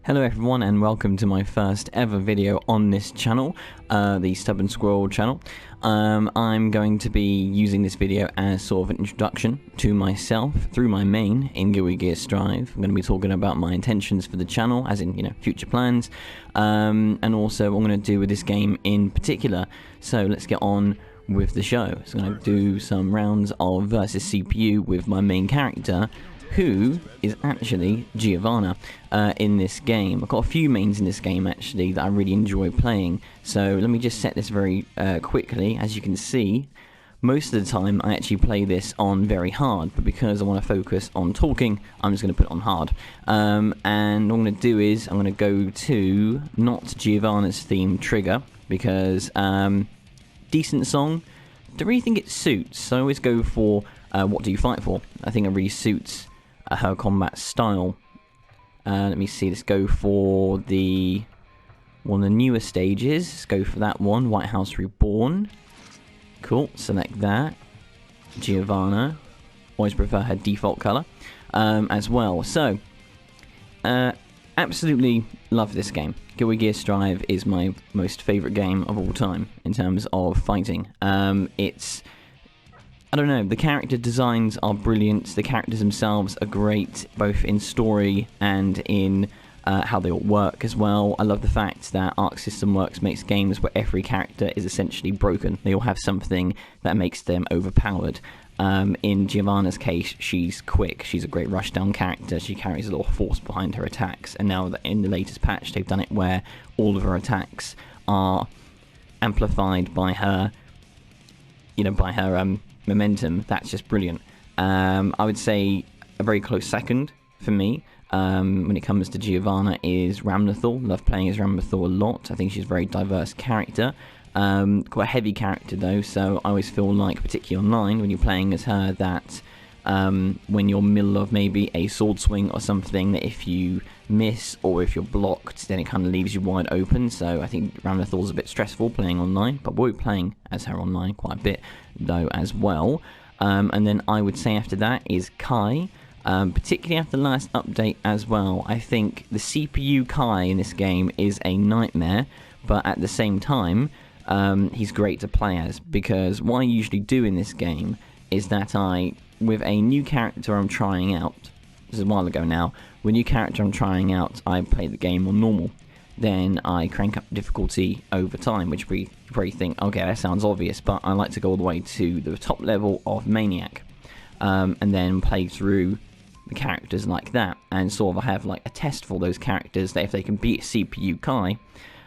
Hello everyone and welcome to my first ever video on this channel, the Stubborn Squirrel channel. I'm going to be using this video as sort of an introduction to myself through my main in Guilty Gear Strive. I'm going to be talking about my intentions for the channel, as in, future plans, and also what I'm going to do with this game in particular. So let's get on with the show. So I'm going to do some rounds of versus CPU with my main character, who is actually Giovanna in this game. I've got a few mains in this game actually that I really enjoy playing, so let me just set this very quickly. As you can see, most of the time I actually play this on very hard, but because I want to focus on talking, I'm just going to put it on hard. And what I'm going to do is I'm going to go to not Giovanna's theme trigger, because decent song, don't really think it suits, so I always go for What Do You Fight For. I think it really suits her combat style. Let me see, let's go for one of the newer stages. Let's go for that one, White House Reborn. Cool, select that. Giovanna, always prefer her default colour as well. So, absolutely love this game. Guilty Gear Strive is my most favourite game of all time in terms of fighting. I don't know, the character designs are brilliant, the characters themselves are great, both in story and in how they all work as well. I love the fact that Arcsystemworks makes games where every character is essentially broken. They all have something that makes them overpowered. In Giovanna's case, she's quick, she's a great rushdown character, she carries a lot of force behind her attacks, and now that in the latest patch they've done it where all of her attacks are amplified by her, momentum. That's just brilliant. I would say a very close second for me when it comes to Giovanna is Ramlethal. Love playing as Ramlethal a lot. I think she's a very diverse character. Quite a heavy character though, so I always feel like, particularly online, when you're playing as her, that when you're middle of maybe a sword swing or something, that if you miss or if you're blocked, then it kind of leaves you wide open. So I think Ramlethal's a bit stressful playing online, but we'll be playing as her online quite a bit though as well. And then I would say after that is Kai, particularly after the last update as well. I think the CPU Kai in this game is a nightmare, but at the same time he's great to play as, because what I usually do in this game is that with a new character I'm trying out, this is a while ago now, with a new character I'm trying out, I play the game on normal. Then I crank up difficulty over time, which we probably think, okay, that sounds obvious, but I like to go all the way to the top level of Maniac, and then play through the characters like that, and sort of have like a test for those characters, that if they can beat CPU Kai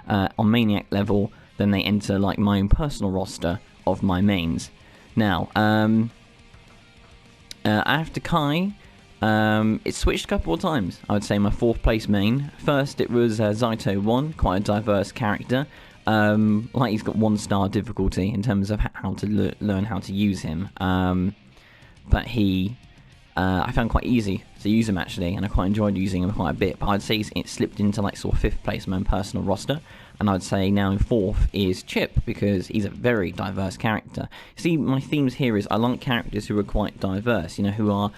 on Maniac level, then they enter like my own personal roster of my mains. Now, after Kai, it switched a couple of times. I would say my 4th place main. First it was Zaito 1, quite a diverse character. Like he's got 1-star difficulty in terms of how to learn how to use him. But I found quite easy to use him actually, and I quite enjoyed using him quite a bit. But I'd say it slipped into like sort of 5th place in my own personal roster. And I'd say now in 4th is Chip, because he's a very diverse character. See, my themes here is I like characters who are quite diverse, who are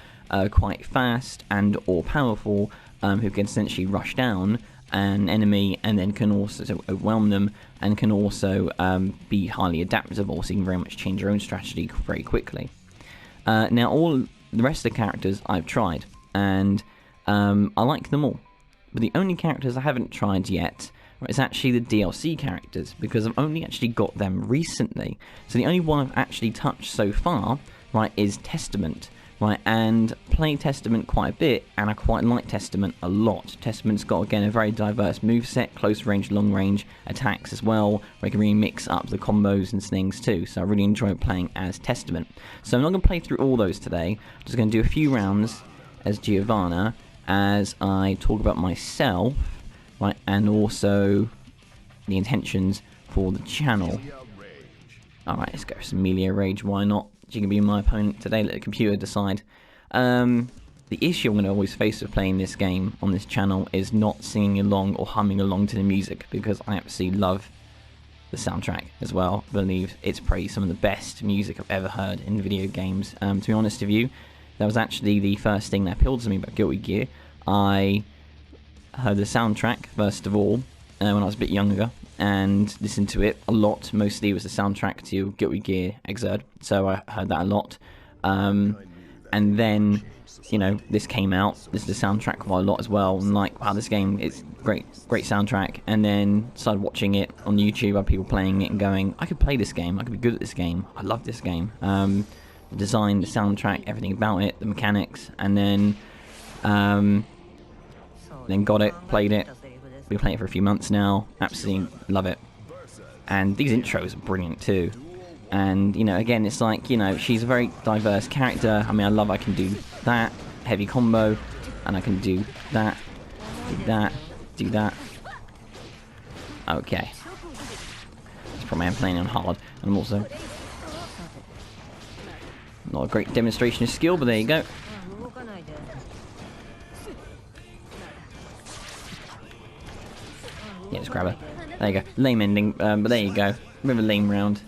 quite fast and or powerful, who can essentially rush down an enemy and then can also overwhelm them, and can also be highly adaptable, so you can very much change your own strategy very quickly. Now all the rest of the characters I've tried, and I like them all, but the only characters I haven't tried yet is actually the DLC characters, because I've only actually got them recently. So the only one I've actually touched so far, is Testament. And playing Testament quite a bit, and I quite like Testament a lot. Testament's got, again, a very diverse moveset, close range, long range attacks as well, where you can really mix up the combos and things too. So I really enjoy playing as Testament. So I'm not going to play through all those today. I'm just going to do a few rounds as Giovanna as I talk about myself, and also the intentions for the channel. Alright, let's go for some Melia Rage, why not? She can be my opponent today, let the computer decide. The issue I'm going to always face with playing this game on this channel is not singing along or humming along to the music, because I absolutely love the soundtrack as well. I believe it's probably some of the best music I've ever heard in video games. To be honest with you, that was actually the first thing that appealed to me about Guilty Gear. I heard the soundtrack first of all when I was a bit younger, and listened to it a lot. Mostly it was the soundtrack to Guilty Gear Xrd, so I heard that a lot. And then, you know, this came out. This is the soundtrack quite a lot as well. And like, wow, this game is great soundtrack. And then started watching it on YouTube, other people playing it and going, I could play this game. I could be good at this game. I love this game. The design, the soundtrack, everything about it, the mechanics, and then got it, played it. Been playing it for a few months now. Absolutely love it. And these intros are brilliant too. And, you know, again, it's like, you know, she's a very diverse character. I mean, I can do that, heavy combo, and I can do that, do that. Okay. It's probably I'm playing on hard, and I'm also not a great demonstration of skill, but there you go. Yeah, just grab her. There you go. Lame ending, but there you go. Bit of a lame round.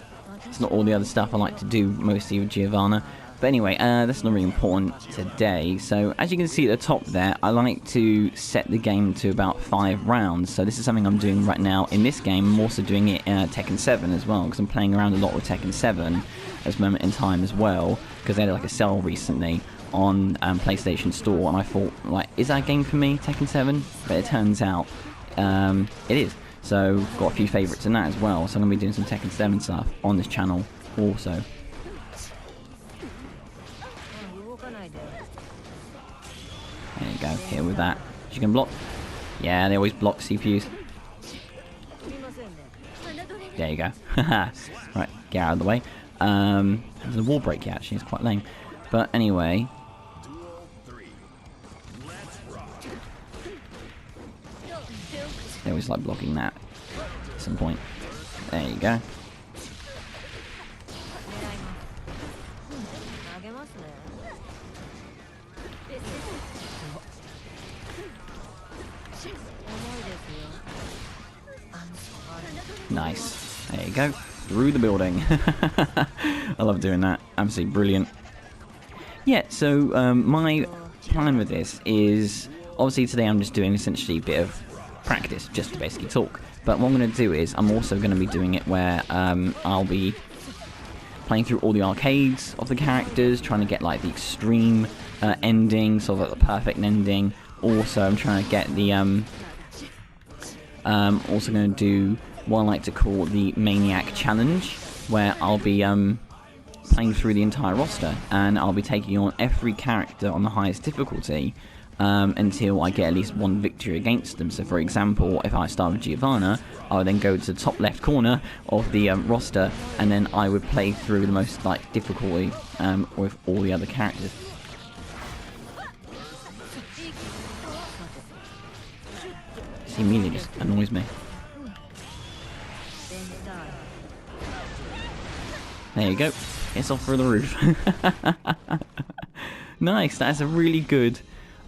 It's not all the other stuff I like to do, mostly with Giovanna. But anyway, that's not really important today. So, as you can see at the top there, I like to set the game to about 5 rounds. So this is something I'm doing right now in this game. I'm also doing it in Tekken 7 as well, because I'm playing around a lot with Tekken 7 at this moment in time as well, because they had like a sale recently on PlayStation Store, and I thought, like, is that a game for me, Tekken 7? But it turns out it is. So, got a few favourites in that as well, so I'm going to be doing some Tekken 7 stuff on this channel also. There you go, here with that. She can block. Yeah, they always block CPUs. There you go. Right, get out of the way. There's a wall break here, actually, it's quite lame. But anyway. They always like blocking that at some point. There you go. Nice. There you go. Through the building. I love doing that. Absolutely brilliant. Yeah, so my plan with this is, obviously today I'm just doing essentially a bit of practice, just to basically talk. But what I'm going to do is, I'm also going to be doing it where I'll be playing through all the arcades of the characters, trying to get like the extreme ending, sort of like the perfect ending. Also, I'm trying to get the also going to do what I like to call the Maniac Challenge, where I'll be playing through the entire roster, and I'll be taking on every character on the highest difficulty until I get at least one victory against them. So, for example, if I start with Giovanna, I would then go to the top left corner of the roster, and then I would play through the most like difficulty with all the other characters. This immediately just annoys me. There you go. It's off through the roof. Nice. That's a really good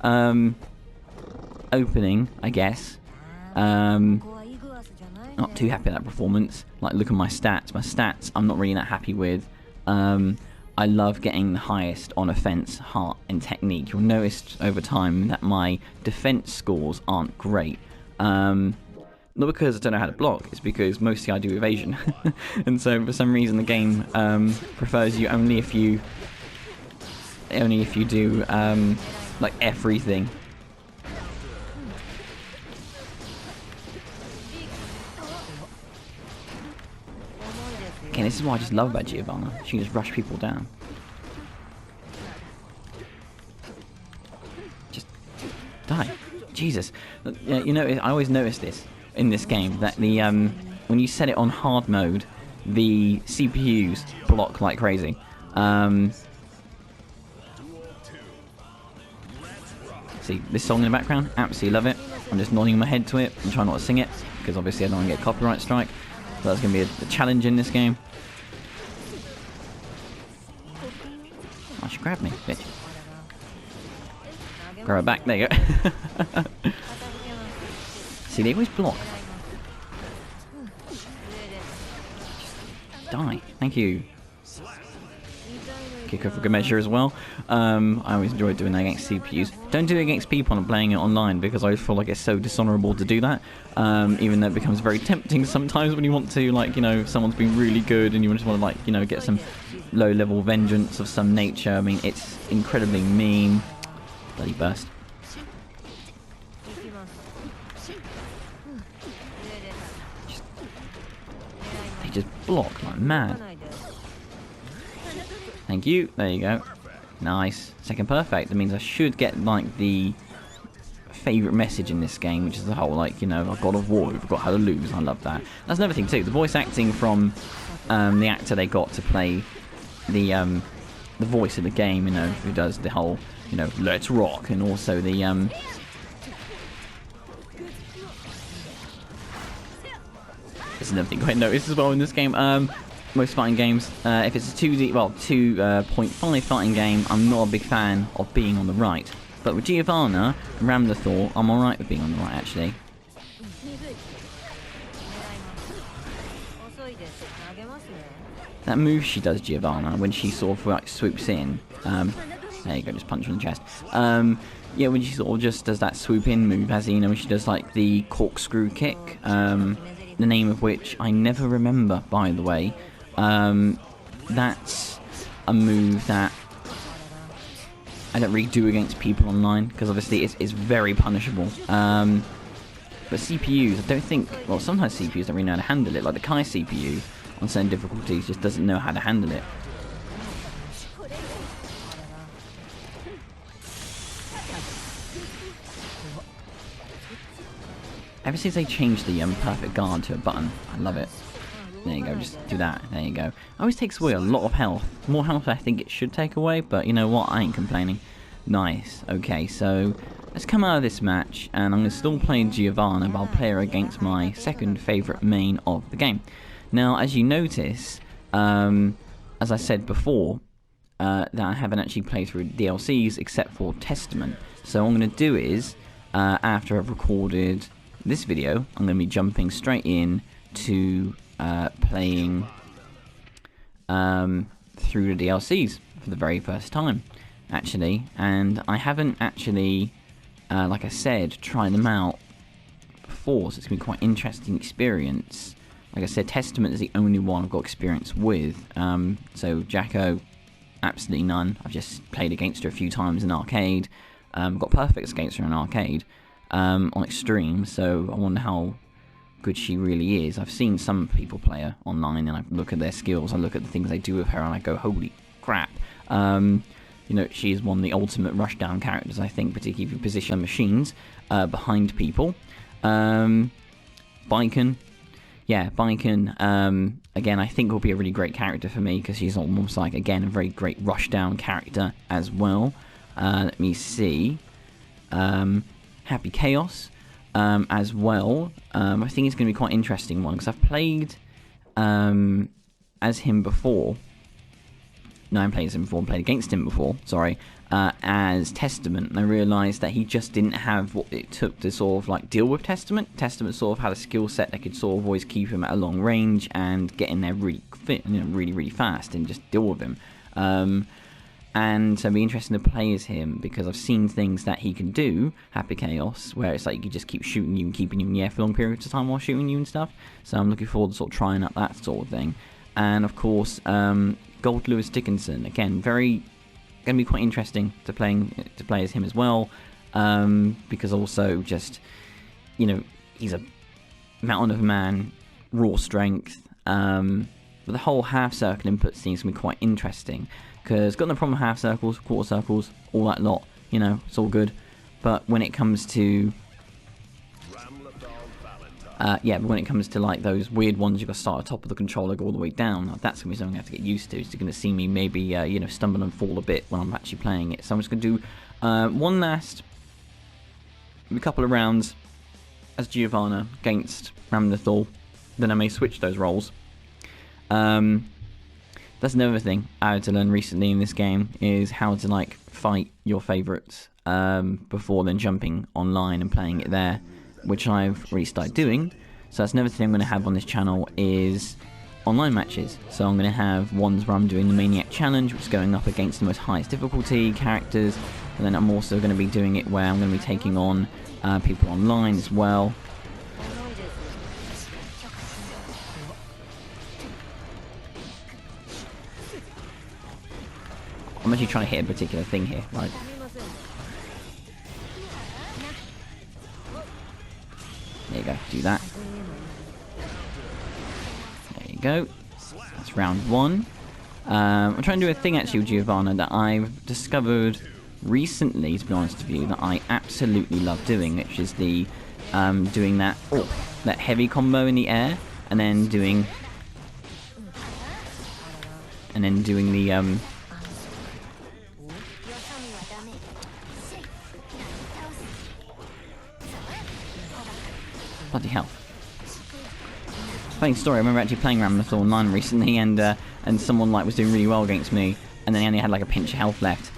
opening, I guess. Not too happy with that performance. Like, look at my stats. My stats, I'm not really that happy with. I love getting the highest on offense, heart, and technique. You'll notice over time that my defense scores aren't great. Not because I don't know how to block, it's because mostly I do evasion. And so for some reason the game prefers you only if you do like everything. Okay, this is what I just love about Giovanna. She can just rush people down. Just die. Jesus. You know, I always notice this in this game, that the when you set it on hard mode, the CPUs block like crazy. See this song in the background? Absolutely love it. I'm just nodding my head to it and trying not to sing it, because obviously I don't want to get a copyright strike. So that's going to be a challenge in this game. Oh, she grabbed me, bitch. Grab her back, there you go. See, they always block. Die. Thank you. kicker for good measure as well. I always enjoy doing that against CPUs. Don't do it against people and playing it online, because I feel like it's so dishonourable to do that. Even though it becomes very tempting sometimes when you want to, like, you know, someone's been really good and you just want to, like, you know, get some low-level vengeance of some nature. I mean, it's incredibly mean. Bloody burst. They just block like mad. Thank you. There you go. Nice. Second perfect. That means I should get, like, the favourite message in this game, which is the whole, like, you know, a God of War, we've got how to lose. I love that. That's another thing too. The voice acting from the actor they got to play the voice of the game, you know, who does the whole, you know, let's rock, and also the this is another thing I noticed as well in this game. Most fighting games, if it's a 2.5 fighting game, I'm not a big fan of being on the right. But with Giovanna and Ramthaur, I'm alright with being on the right, actually. That move she does, Giovanna, when she sort of like swoops in, there you go, just punch her in the chest. Yeah, when she sort of just does that swoop in move, as you know, when she does like the corkscrew kick, the name of which I never remember, by the way. That's a move that I don't really do against people online, because obviously it's very punishable. But CPUs, I don't think, well, sometimes CPUs don't really know how to handle it. Like the Kai CPU on certain difficulties just doesn't know how to handle it. Ever since they changed the perfect guard to a button, I love it. There you go, just do that. There you go. It always takes away a lot of health. More health I think it should take away, but you know what? I ain't complaining. Nice. Okay, so let's come out of this match, and I'm going to still play Giovanna, but I'll play her against my second favourite main of the game. Now, as you notice, as I said before, that I haven't actually played through DLCs except for Testament. So what I'm going to do is, after I've recorded this video, I'm going to be jumping straight in to playing through the DLCs for the very first time, actually. And I haven't actually, like I said, tried them out before, so it's going to be quite an interesting experience. Like I said, Testament is the only one I've got experience with. So Jacko, absolutely none. I've just played against her a few times in arcade. Got perfects against her in arcade on extreme, so I wonder how good she really is. I've seen some people play her online, and I look at their skills, I look at the things they do with her, and I go, holy crap. You know, she is one of the ultimate rushdown characters, I think, particularly if you position machines behind people. Baiken. Yeah, Baiken, again, I think will be a really great character for me, because she's almost like, again, a very great rushdown character as well. Let me see. Happy Chaos as well. I think it's going to be quite an interesting one, because I've played as him before. No, I haven't played as him before, I played against him before, sorry, as Testament, and I realised that he just didn't have what it took to sort of like deal with Testament. Testament sort of had a skill set that could sort of always keep him at a long range and get in there really fit, you know, really fast and just deal with him. And so it'd be interesting to play as him, because I've seen things that he can do, Happy Chaos, where it's like you can just keep shooting you and keeping you in the air for long periods of time while shooting you and stuff. So I'm looking forward to sort of trying out that sort of thing. And of course, Gold Lewis Dickinson, again, going to be quite interesting to play as him as well, because also just, you know, he's a mountain of a man, raw strength, but the whole half circle input seems to be quite interesting, because got no problem with half circles, quarter circles, all that lot, you know, it's all good. But when it comes to yeah, but when it comes to like those weird ones, you've got to start at the top of the controller, go all the way down. That's going to be something I have to get used to. So you're going to see me maybe, you know, stumble and fall a bit when I'm actually playing it. So I'm just going to do one last, a couple of rounds as Giovanna against Ramthaur. Then I may switch those roles. That's another thing I had to learn recently in this game, is how to like fight your favourites before then jumping online and playing it there, which I've really started doing. So that's another thing I'm going to have on this channel, is online matches. So I'm going to have ones where I'm doing the Maniac Challenge, which is going up against the most highest difficulty characters, and then I'm also going to be doing it where I'm going to be taking on people online as well. I'm actually trying to hit a particular thing here, right? There you go, do that. There you go. That's round 1. I'm trying to do a thing actually with Giovanna that I've discovered recently, to be honest with you, that I absolutely love doing, which is the doing that heavy combo in the air, and then doing the bloody hell. Funny story, I remember actually playing Ramnath online recently, and someone was doing really well against me, and then he only had a pinch of health left.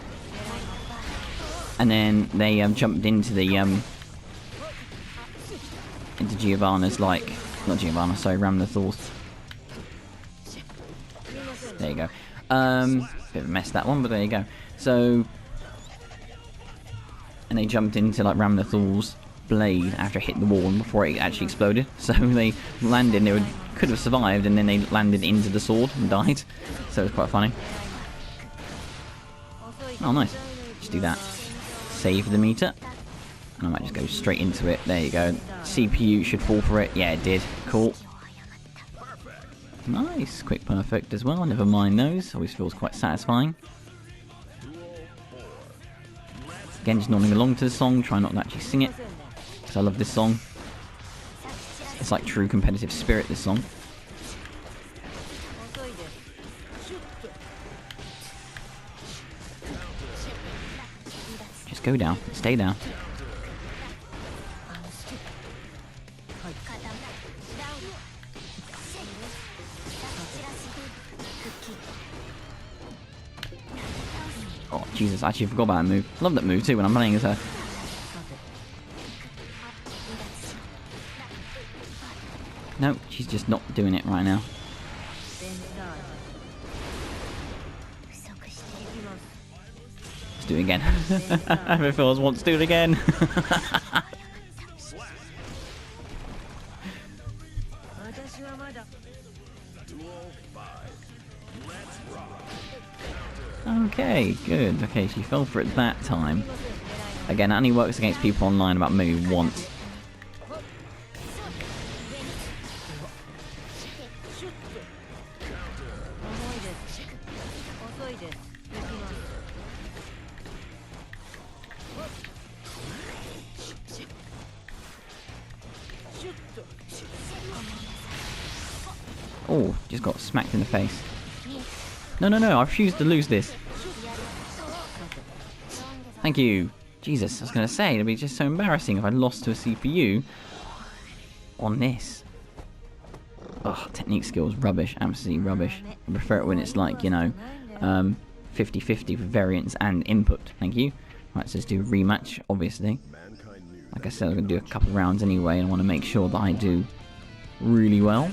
And then they jumped into the into Giovanna's not Giovanna, sorry, Ramnath's. There you go. Bit of a mess that one, but there you go. So, and they jumped into Ramnath's blade after it hit the wall and before it actually exploded. So they landed, could have survived, and then they landed into the sword and died. So it was quite funny. Oh, nice. Just do that. Save the meter. And I might just go straight into it. There you go. CPU should fall for it. Yeah, it did. Cool. Nice. Quick perfect as well. Never mind those. Always feels quite satisfying. Again, just nodding along to the song. Try not to actually sing it, because I love this song. It's like true competitive spirit, this song. Just go down. Stay down. Oh, Jesus, I actually forgot about that move. Love that move too when I'm playing as her. No, she's just not doing it right now. Let's do it again. If I wants to do it again. Okay, good. Okay, she fell for it that time. Again, that only works against people online about maybe once. Oh, just got smacked in the face. No, no, no, I refuse to lose this. Thank you. Jesus, I was going to say, it'd be just so embarrassing if I lost to a CPU on this. Oh, technique skills, rubbish, absolutely rubbish. I prefer it when it's 50-50 for variance and input. Thank you. Right, so let's do a rematch, obviously. Like I said, I'm going to do a couple rounds anyway, and I want to make sure that I do really well.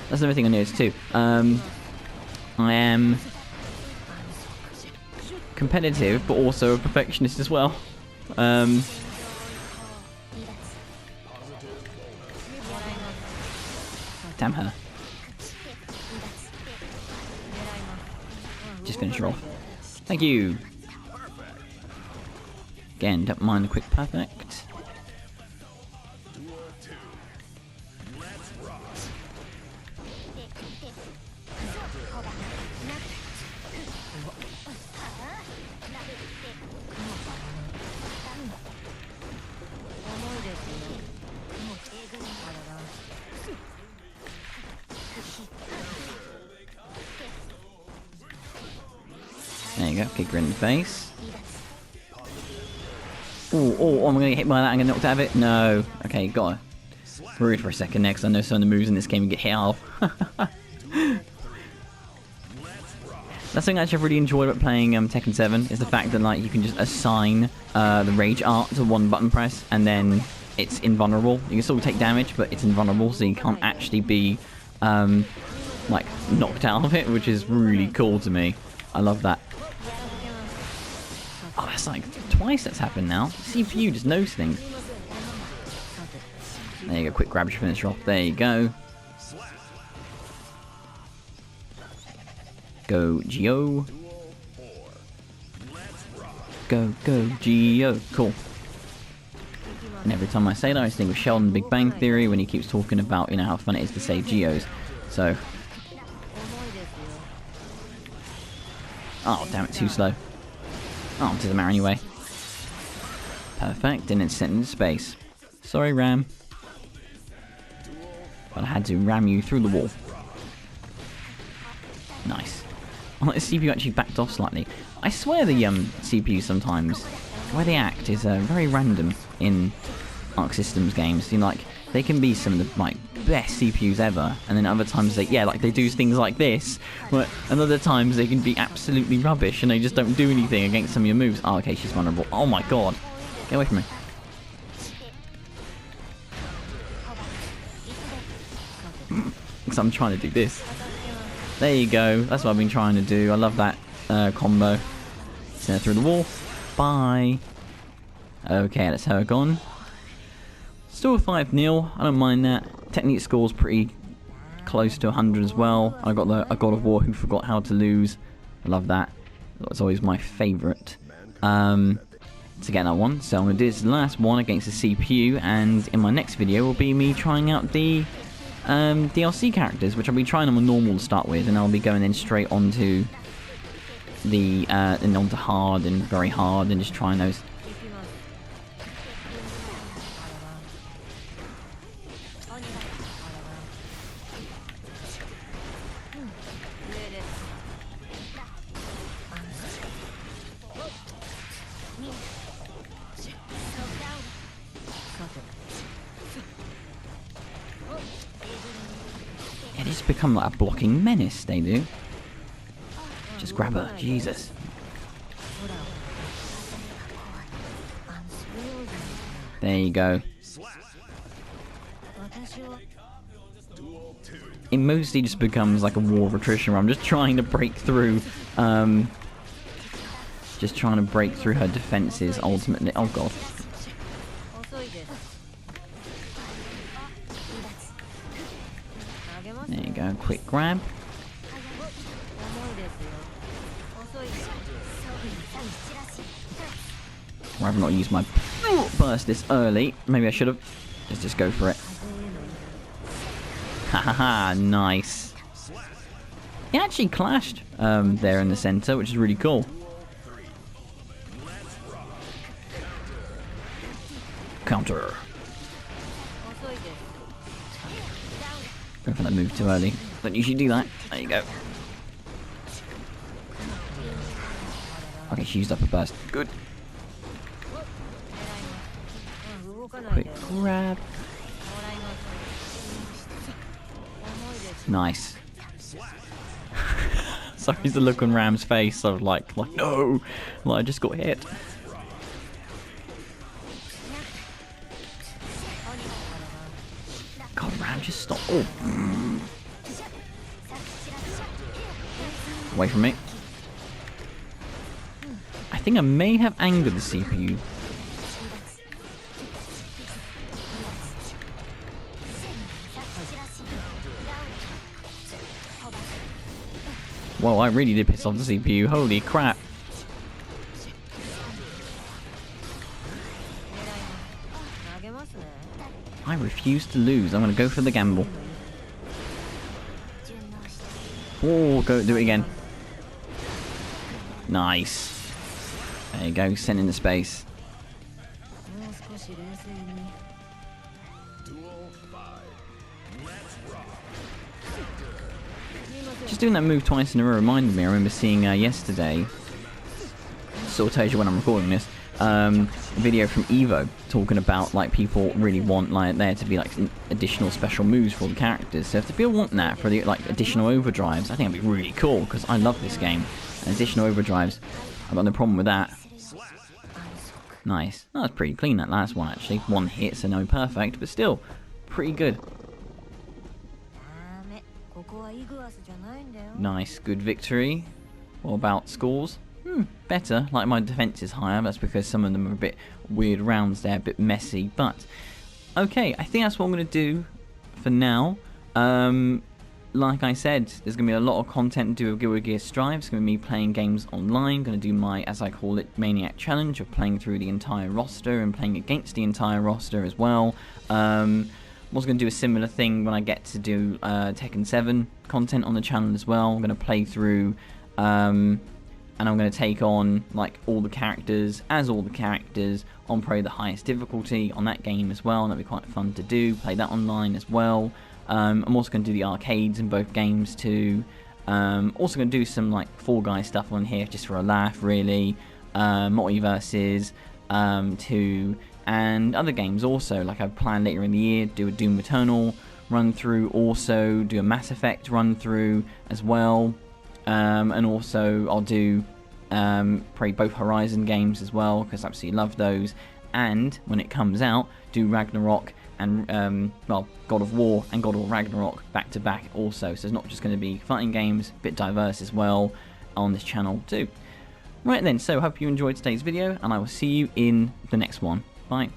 That's another thing I noticed too. I am competitive, but also a perfectionist as well. Damn her. Just finish her off. Thank you. Again, don't mind the quick perfect. There you go, kick her in the face. Oh, I'm gonna get hit by that, I'm gonna knock out of it. No. Okay, got her. Worried for a second there, because I know some of the moves in this game can get hit off. That's something actually I've really enjoyed about playing Tekken 7, is the fact that you can just assign the rage art to one button press, and then it's invulnerable. You can still take damage, but it's invulnerable, so you can't actually be like knocked out of it, which is really cool to me. I love that. Oh, that's like twice that's happened now. CPU just knows things. There you go, quick grab to finish off. There you go. Go, Geo. Go, go, Geo. Cool. And every time I say that, I think of Sheldon Big Bang Theory when he keeps talking about, you know, how fun it is to save Geos. So. Oh, damn it, too slow. Oh, it doesn't matter anyway. Perfect, and it's sent into space. Sorry, Ram. But I had to ram you through the wall. Nice. Oh, the CPU actually backed off slightly. I swear the CPU sometimes, the way they act is very random in Arc Systems games. You know, like, they can be some of the like best CPUs ever, and then other times they they do things like this, but and other times they can be absolutely rubbish and they just don't do anything against some of your moves. Oh, okay, she's vulnerable. Oh my god, get away from me. Because I'm trying to do this. There you go. That's what I've been trying to do. I love that combo. Send her through the wall. Bye. Okay, that's her gone. Still 5-0. I don't mind that. Technique score's pretty close to 100 as well. I got a God of War Who Forgot How to Lose. I love that. That's always my favourite. To get that one. So I'm going to do this last one against the CPU, and in my next video will be me trying out the DLC characters, which I'll be trying them on normal to start with, and I'll be going then straight onto the and onto hard and very hard and just trying those. It just become like a blocking menace, they do. Just grab her, Jesus. There you go. It mostly just becomes like a war of attrition where I'm just trying to break through, just trying to break through her defenses ultimately. Oh god. There you go, quick grab. I'd rather not use my burst this early. Maybe I should have. Let's just go for it. Hahaha, nice. It actually clashed there in the center, which is really cool. Counter. Go for that move too early. Don't usually do that. There you go. Okay, she used up a burst. Good. Quick grab. Nice. Sorry, the look on Ram's face of like no, like I just got hit. God, Ram, just stop. Oh. Away from me. I think I may have angered the CPU. Whoa, I really did piss off the CPU. Holy crap. I refuse to lose. I'm going to go for the gamble. Oh, go do it again. Nice. There you go, sent into space. Just doing that move twice in a row reminded me. I remember seeing yesterday, sort of tells you when I'm recording this, a video from Evo talking about like people really want like there to be like additional special moves for the characters. So if the people want that for the like additional overdrives, I think it'd be really cool because I love this game. And additional overdrives, I've got no problem with that. Nice. That was pretty clean, that last one actually. One hit, so no perfect, but still pretty good. Nice, good victory. What about scores? Better. Like, my defense is higher. That's because some of them are a bit weird rounds there, a bit messy. But, okay, I think that's what I'm going to do for now. Like I said, there's going to be a lot of content to do with Guild Gear Strive. It's going to be me playing games online. Going to do my, as I call it, Maniac Challenge of playing through the entire roster and playing against the entire roster as well. I'm also going to do a similar thing when I get to do Tekken 7 content on the channel as well. I'm going to play through, and I'm going to take on like all the characters, on probably the highest difficulty on that game as well. And that'll be quite fun to do. Play that online as well. I'm also going to do the arcades in both games too. Also going to do some like Fall Guys stuff on here just for a laugh, really. Multiverses 2 and other games also. Like I plan later in the year, do a Doom Eternal run through, also do a Mass Effect run through as well. And also I'll do probably both Horizon games as well, because I absolutely love those. And when it comes out, do Ragnarok and well, God of War and God of War Ragnarok back to back also. So it's not just going to be fighting games, a bit diverse as well on this channel too. Right then, so hope you enjoyed today's video, and I will see you in the next one. Bye.